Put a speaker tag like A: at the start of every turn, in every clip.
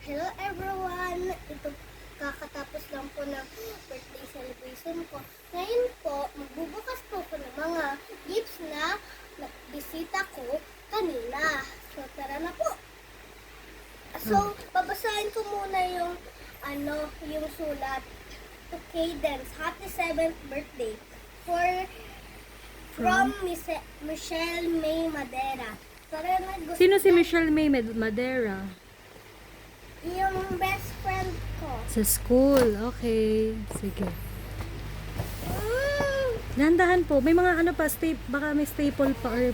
A: Hello everyone! Ito kakatapos lang po ng birthday celebration ko. Ngayon po, magbubukas po ko ng mga gifts na bisita ko kanina. So tara na po! So, babasahin ko muna yung yung sulat to Cadence. Happy 7th birthday from Michelle May Madera. Tara na, gusto
B: Sino si Michelle May Madera?
A: yung best friend ko.
B: Sa school. Okay. Sige.
A: Mm.
B: Dahan-dahan po. May mga ano pa, baka may staple pa or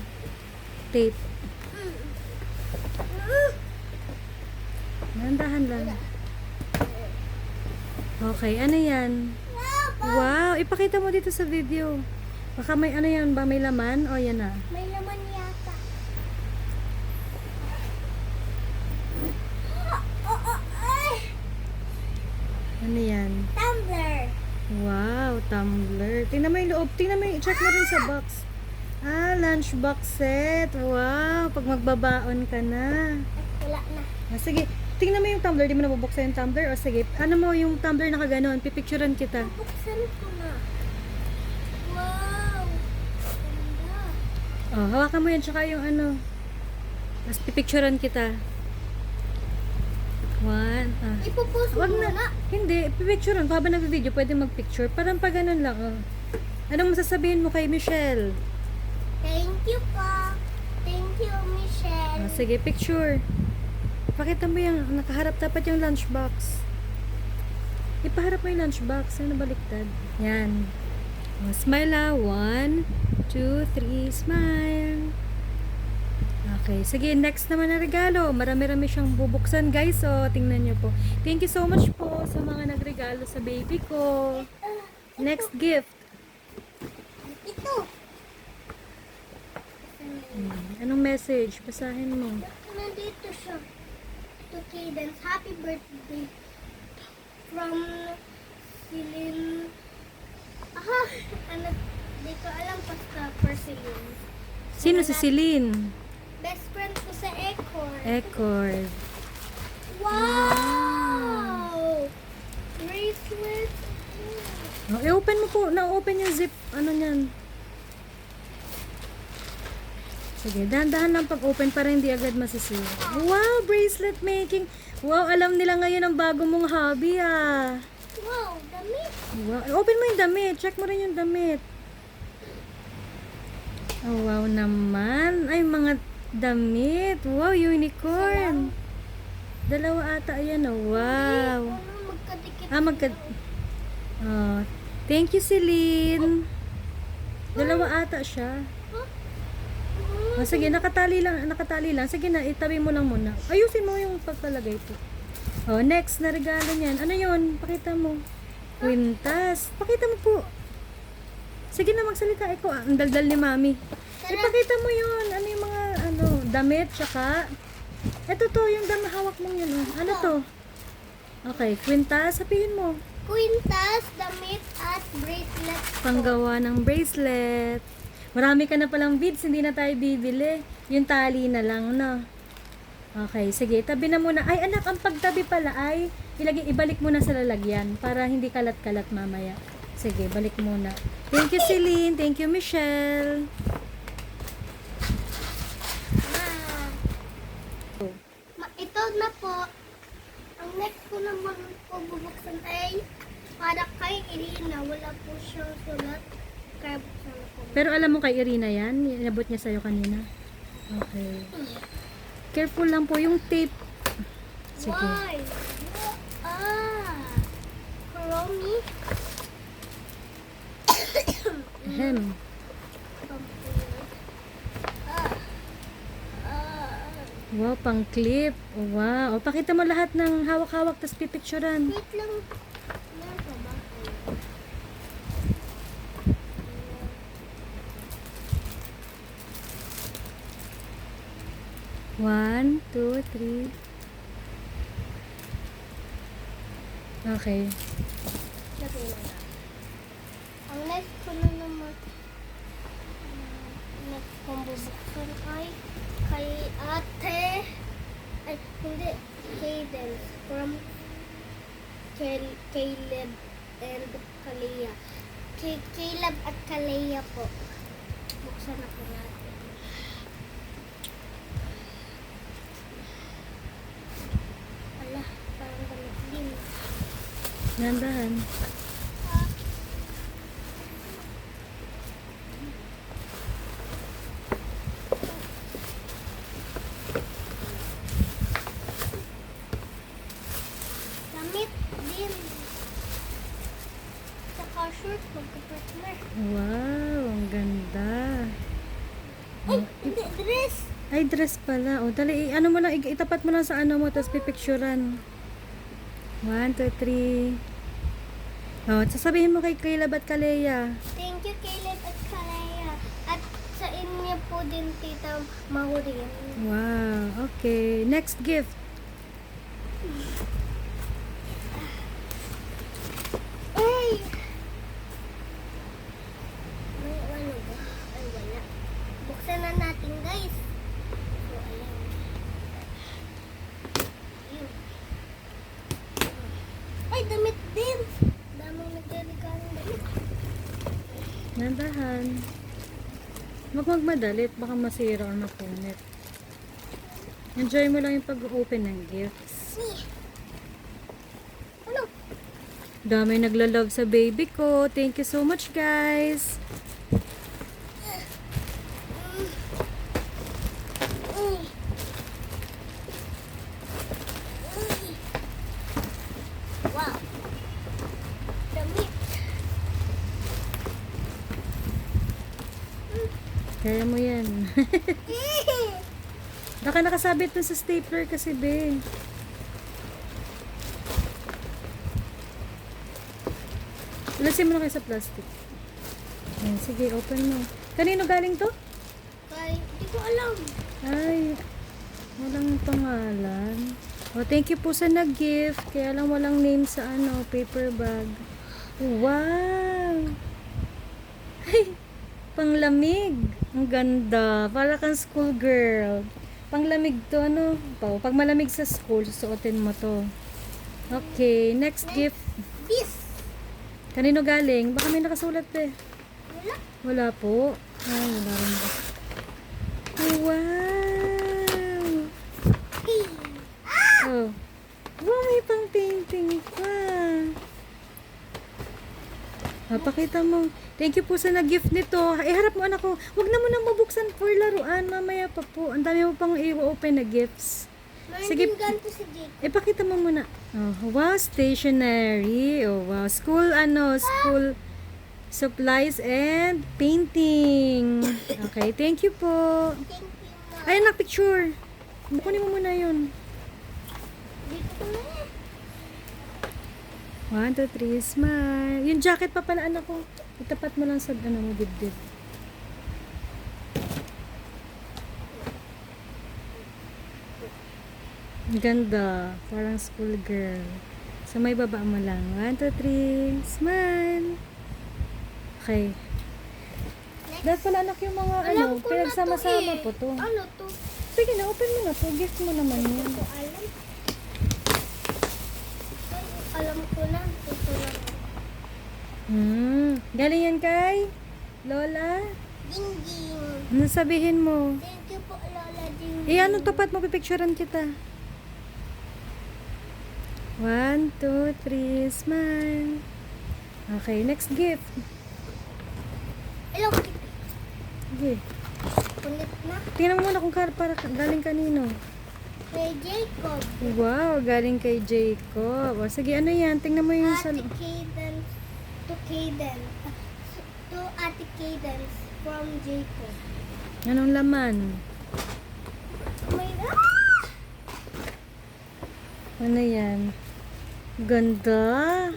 B: tape. Dahan-dahan lang. Okay, ano yan? Wow, ipakita mo dito sa video. Baka may ano yan ba? May laman? O yan na.
A: May laman yata. Ay!
B: Ano yan?
A: Tumbler.
B: Wow, tumbler. Tingnan mo yung loob. Tingnan mo yung, check mo rin sa box. Ah, lunchbox set. Wow, pag magbabaon ka na.
A: Ay, wala na.
B: Sige, tingnan mo yung tumbler. Di mo nabubuksan yung tumbler? O sige, ano mo yung tumbler na kaganon? Pipicturean kita.
A: Buksan ko na. Wow! Ganda.
B: Oh, hawakan mo yan. Tsaka yung ano. Tapos pipicturean kita. One.
A: Ipopost mo
B: Wag na.
A: muna.
B: Hindi, pipicturean ko. Habang nag-video, pwede mag-picture. Parang pa ganun lang. Oh. Anong masasabihin mo kay Michelle?
A: Thank you po. Thank you, Michelle.
B: Oh, sige, picture. Pakita mo yung nakaharap dapat yung lunchbox. Ipaharap mo yung lunchbox. Ano baliktad? Yan. Oh, smile ah. 1, 2, 3, smile. Okay. Sige, next naman na regalo. Marami-rami siyang bubuksan, guys. So, tingnan nyo po. Thank you so much po sa mga nagregalo sa baby ko. Next gift.
A: Ito.
B: Anong message? Basahin mo.
A: Nandito siya. To Cadence. Happy birthday. From Celine. Aha! Ano? Di ko alam basta for Celine.
B: Sino si Celine?
A: Best friend ko sa Ecor.
B: Ecord.
A: Wow! Bracelet.
B: Oh, i-open mo po. Na-open yung zip. Ano niyan? Sige, dahan-dahan lang pag-open para hindi agad masisira. Wow, bracelet making. Wow, alam nila ngayon ang bago mong hobby ah.
A: Wow, damit.
B: Wow, open mo yung damit. Check mo rin yung damit. Oh, wow naman. Ay, mga damit. Wow, unicorn. Dalawa ata yan oh. Wow.
A: Ano, magkadikit.
B: Oh, thank you, Celine. Dalawa ata siya. Oh, sige, nakatali lang. Sige na, itabi mo lang muna. Ayusin mo yung pagpalagay po. Oh, next na regalo niyan. Ano yun? Pakita mo. Kwintas. Pakita mo po. Sige na, magsalita. Ikaw, ang daldal ni Mami. Ipakita mo yun. Ano yung mga, damit, tsaka. Ito to, yung hawak mong yun. Oh. Ano to? Okay, kwintas. Sabihin mo.
A: Quintas, damit, at bracelet.
B: Panggawa ng bracelet. Marami ka na palang beads, hindi na tayo bibili. Yung tali na lang, no? Okay, sige, tabi na muna. Ay, anak, ang pagtabi pala ay ibalik mo na sa lalagyan para hindi kalat-kalat mamaya. Sige, balik muna. Thank you, Celine. Thank you, Michelle.
A: Ito na po. Ang next ko naman po bubuksan ay para kay Irina. Wala po siyang sulat. Kaya buksan ko.
B: Pero alam mo kay Irina yan? Inabot niya sa'yo kanina. Okay. Careful lang po yung tape. Sige.
A: Why? Kuromi.
B: Ahem. Wow, pang clip. Wow. O, pakita mo lahat ng hawak-hawak tapos pipicturean.
A: Wait lang. Meron pa ba?
B: One, two, three. Okay.
A: Lagay na lang. Ang next ko na naman next kong bubuksan ay kay ate. Ay, hindi. Cadence from Caleb and Kalea. Caleb at Kalea po. Buksan na po natin. Ala, parang damit din.
B: Nandahan.
A: Damit din. Saka short, magka-partner.
B: Wow, ang ganda.
A: Ay, hindi, dress.
B: Ay, dress pala. O, dali, ano mo lang, itapat mo lang sa ano mo, tapos pipicturean. 1, 2, 3. O, sasabihin mo kay Caleb at Kalea.
A: Thank you, Caleb at Kalea. At sa inyo po din, Tita Mahurin.
B: Wow, okay. Next gift.
A: Ay! May ano ba? Ay, wala. Buksan na natin, guys. So, ayan. Ayun. Ay, damit din. Damang nagre-regalo ng damit.
B: Nandahan. Huwag magmadalit, baka masira or mapunit. Enjoy mo lang yung pag-open ng gifts.
A: Ano?
B: Dami nagla-love sa baby ko. Thank you so much, guys.
A: Uy. Uy. Wow. Damit.
B: Kaya mo yan. Baka nakasabit dun sa stapler kasi, be. Ilasin mo na kayo sa plastic. Ayan, sige, open mo. Kanino galing to?
A: Kay, hindi ko alam.
B: Ay, walang pangalan. Oh, thank you po sa nag-gift. Kaya lang walang name sa ano, paper bag. Wow! Ay, panglamig. Ang ganda. Para kang school girl. Panglamig to, ano? Pag malamig sa school, susuotin mo to. Okay, next gift.
A: This.
B: Kanino galing? Baka may nakasulat eh.
A: Wala.
B: Wala po. Ay, wala rin ba? Wow! Oh. Wow, may pang painting pa. Pakita mo. Thank you po sa nag-gift nito. Harap mo anak ko. Huwag na mo nang mabuksan for laruan. Mamaya pa po. Ang dami mo pang i-open na gifts.
A: Meron
B: Sige.
A: din ganito si Jake.
B: Ipakita mo muna. Oh, wow, stationery. Oh, wow. School supplies and painting. Okay, thank you po.
A: Thank you, Ma.
B: Ay, anak, picture. Kunin mo muna yun.
A: Dito ko na eh.
B: 1, 2, 3, smile. Yung jacket pa pala, anak ko. Itapat mo lang sa ano mo, dibdib. Ang ganda. Parang school girl. So, may baba mo lang. 1, 2, 3, smile. Okay. Dahil pala anak yung mga
A: Alam
B: ano,
A: ko na
B: pinagsama-sama
A: to eh.
B: po to.
A: Ano to?
B: Sige na, open mo na to. Gift mo naman
A: Hindi
B: yan.
A: ko alam. Ay, alam ko na. Ito lang.
B: Galing yan kay Lola.
A: Ding ding.
B: Ano sabihin mo?
A: Thank you po, Lola Ding.
B: Ano tapat mo, pipicturean kita. 1, 2, 3, smile. Okay, next gift.
A: Hello,
B: Okay.
A: kulit na.
B: Tingnan mo muna kung para galing kanino.
A: Kay Jacob.
B: Wow, galing kay Jacob. O, sige, ano yan? Tingnan mo yung sa...
A: Ate Cadence. To Cadence. To Ate Cadence from Jacob.
B: Anong laman?
A: Oh my God!
B: Ano yan? Ganda.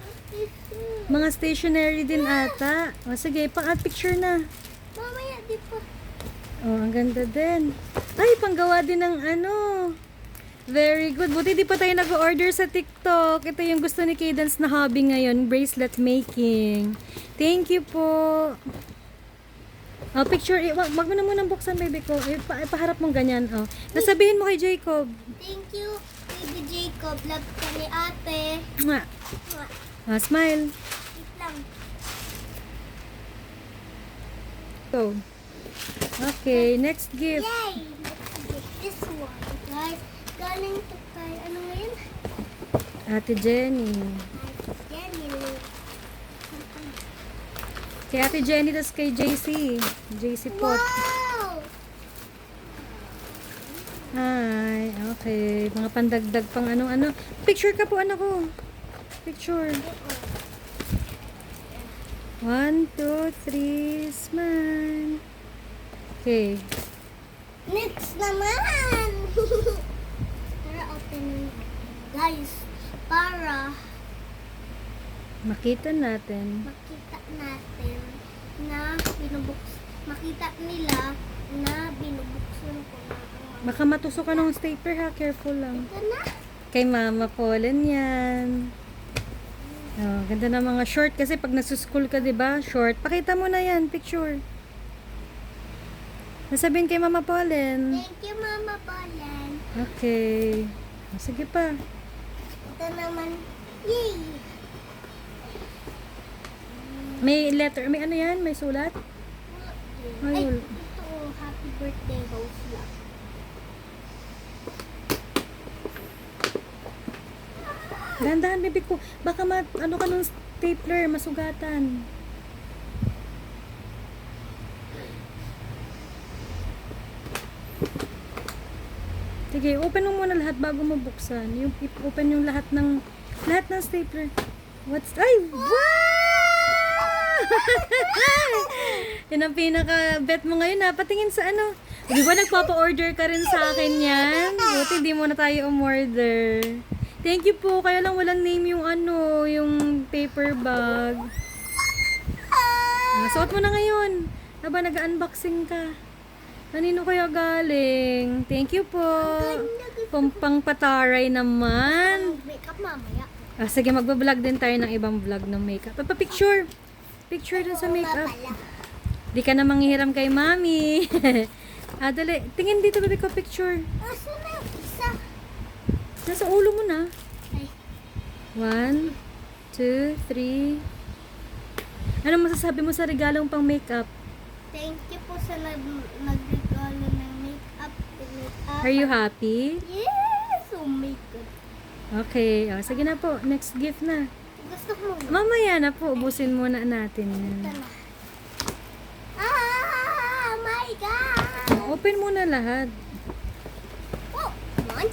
B: Mga stationery din ata. O, sige, pang-picture na.
A: Mamaya, di pa.
B: Oh, ang ganda din. Ay, panggawa din ng ano. Very good. Buti di pa tayo nag-order sa TikTok. Ito yung gusto ni Cadence na hobby ngayon, bracelet making. Thank you po. Oh, picture. Wag mo na munang buksan, baby ko. Ipaharap mong ganyan. Oh. Nasabihin mo kay Jacob.
A: Thank you, Baby Jacob, love ka ni ate.
B: Mwah.
A: Mwah.
B: Smile.
A: Wait lang.
B: Go. Okay, next gift.
A: Yay! Let's get this one, guys. Galing to kay, ano ngayon?
B: Ate Jenny.
A: Jenny.
B: Kay Ate Jenny, tas kay JC. JC Pot.
A: Wow!
B: Hi. Okay. Mga pandagdag pang ano-ano. Picture ka po, anak ko. Picture. 1, 2, 3, smile. Okay.
A: Next naman! Tara, open na. Guys, para
B: Makita natin.
A: makita natin na makita nila na binubuksan ko na ang
B: Baka matusok ka ng stapler ha. Careful lang.
A: ito na.
B: Kay Mama Pauline yan. Oh, ganda ng mga short kasi pag nagsuschool ka, 'di ba? Short. Pakita mo na 'yan, picture. Nasabihin kay Mama Pauline.
A: Thank you, Mama Polen.
B: Okay. Oh, sige pa.
A: Ito naman. Yay!
B: May letter, may ano 'yan? May sulat?
A: Ay,
B: Ayun.
A: ito. Happy birthday, Rose Love.
B: Dahan-dahan, baby ko. Baka ano ka nung stapler, masugatan. Sige, open mo muna lahat bago mo buksan. Yung open yung lahat ng stapler. Ay, wow! Yan ang pinaka-bet mo ngayon ha. Patingin sa ano. Di ba nagpapa-order ka rin sa akin yan? Buti hindi mo na tayo umorder. Thank you po. Kaya lang walang name yung ano, yung paper bag. Suot mo na ngayon. Aba, nag-unboxing ka. Kanino kaya galing? Thank you po. Pampang pataray naman.
A: Makeup mamaya.
B: Sige, magbablog din tayo ng ibang vlog ng makeup. Picture. Picture dun sa makeup. Di ka na manghihiram kay mami. Dali. Tingin dito, baby ko, picture.
A: Asa na yung isa?
B: Nasa ulo mo na.
A: Ay,
B: 1, 2, 3. Ano masasabi mo sa regalong pang makeup?
A: thank you po sa nagregalo ng makeup.
B: Are you happy?
A: Yes! Oh my God.
B: Okay. Sige na po. Next gift na.
A: Gusto mo ba?
B: Mamaya na po. Ubusin muna natin yan.
A: Ito na. Ah! My God!
B: Open muna lahat.
A: Oh! One.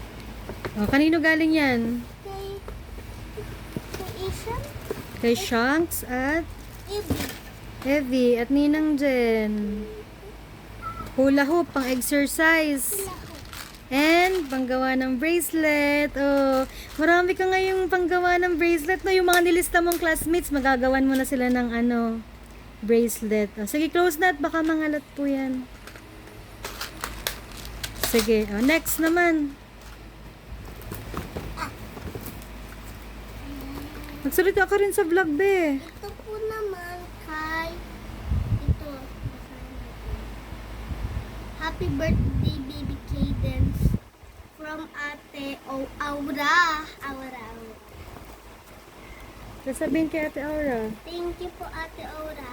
B: Kanino galing yan?
A: Kay Asian?
B: Kay Shanks at
A: Evie.
B: Evie at Ninang Jen. Hula hoop, pang exercise. And panggawa ng bracelet. Oh, marami ka ngayong panggawa ng bracelet. No, yung mga nilista mong classmates, magagawan mo na sila ng ano, bracelet. Sige, close na at baka mangalat po yan. Sige, next naman. Magsalita ka rin sa vlog, be.
A: Ito po naman kay ito. Happy birthday, baby Cadence. From Ate Aura. Aura.
B: Sasabihin kay Ate Aura.
A: Thank you po, Ate Aura.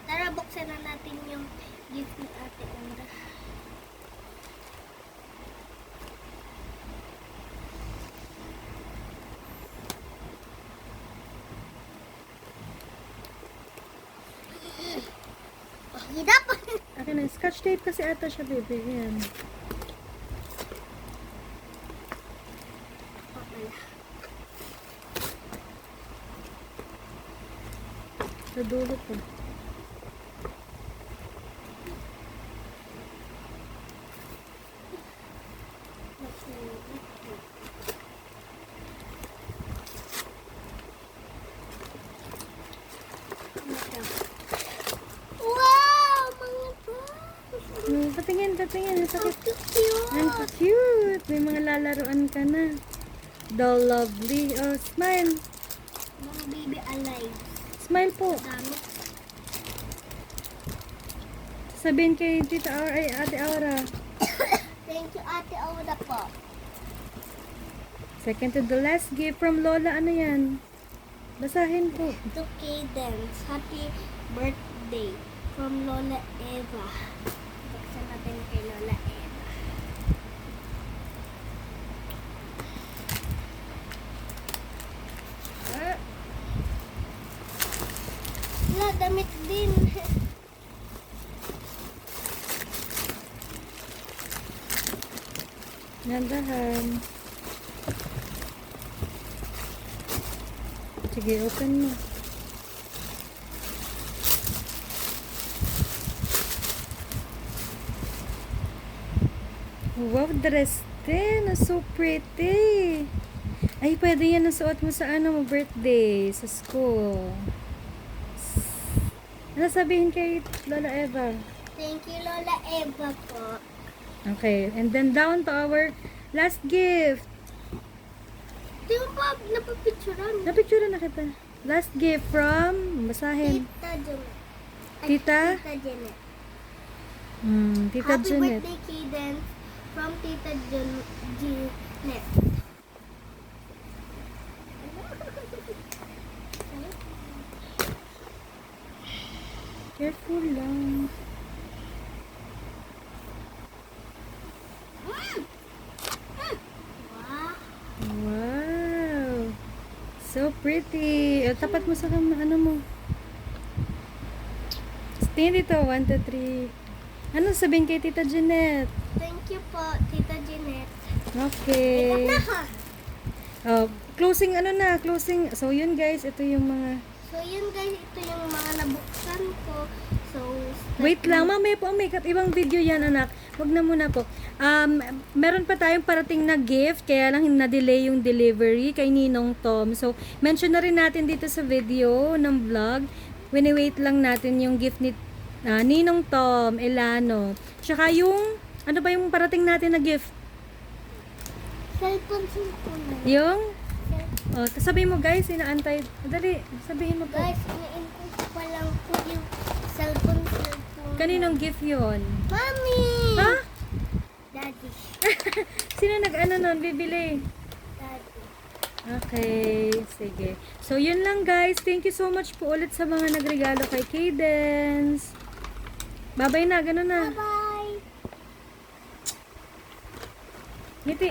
A: Tara, buksan na natin yung gift ni Ate Aura. Hirap!
B: Akin na, scotch tape kasi ata siya, baby. Ayan. Sa dulo po.
A: Wow! Mga bags!
B: Patingin. Ang
A: So
B: sakit.
A: cute!
B: Ang cute. May mga lalaroan ka na. The lovely. Oh, smile.
A: Mga baby alive.
B: Smile po.
A: Dami.
B: Sabihin kay Tita Aura, ay Ate Aura.
A: Thank you, Ate Aura po.
B: Second to the last gift from Lola. Ano yan? Basahin po.
A: To Cadence, happy birthday from Lola Eva. Buksan natin kay Lola Eva. Wala, damit din.
B: Nandahan. Sige, open mo. Wow, dress din. So pretty. Ay, pwede yan nasuot mo sa ano mo, birthday, sa school. Ano sabihin kay Lola Eva?
A: Thank you, Lola Eva po.
B: Okay, and then down to our last gift.
A: Di mo pa napapicturean?
B: Napicture na kita. Last gift from, basahin.
A: Tita Janet. Ay,
B: Tita?
A: Tita Janet.
B: Tita
A: Happy
B: Janet.
A: birthday, Cadence, from Tita Janet.
B: Careful lang.
A: Wow.
B: Wow! So pretty. Tapat mo sa ano mo. Tingin dito. 1, 2, 3. Ano sabihin kay Tita Jeanette?
A: Thank you po, Tita Janet.
B: Okay.
A: Ikat na ha.
B: Closing ano na. Closing. So yun guys. Ito yung mga...
A: So yun guys, ito yung mga nabuksan ko. So,
B: Wait lang. Mamaya po. May ibang video yan anak. Wag na muna po. Meron pa tayong parating na gift. Kaya lang na-delay yung delivery kay Ninong Tom. So mention na rin natin dito sa video ng vlog. Wini-wait lang natin yung gift ni Ninong Tom Elano. Tsaka yung, ano ba yung parating natin na gift?
A: cellphone na.
B: Yung, sabihin mo guys, inaantay. Dali, sabihin mo po.
A: Guys, iniintay ko pa lang po yung cellphone.
B: Kaninong gift yun?
A: Mami!
B: Ha?
A: Daddy.
B: Sino nag-ano nun? Bibili?
A: Daddy.
B: Okay, sige. So, yun lang guys. Thank you so much po ulit sa mga nagregalo kay Cadence. Bye-bye na, gano'n na.
A: Bye-bye!
B: Ngiti.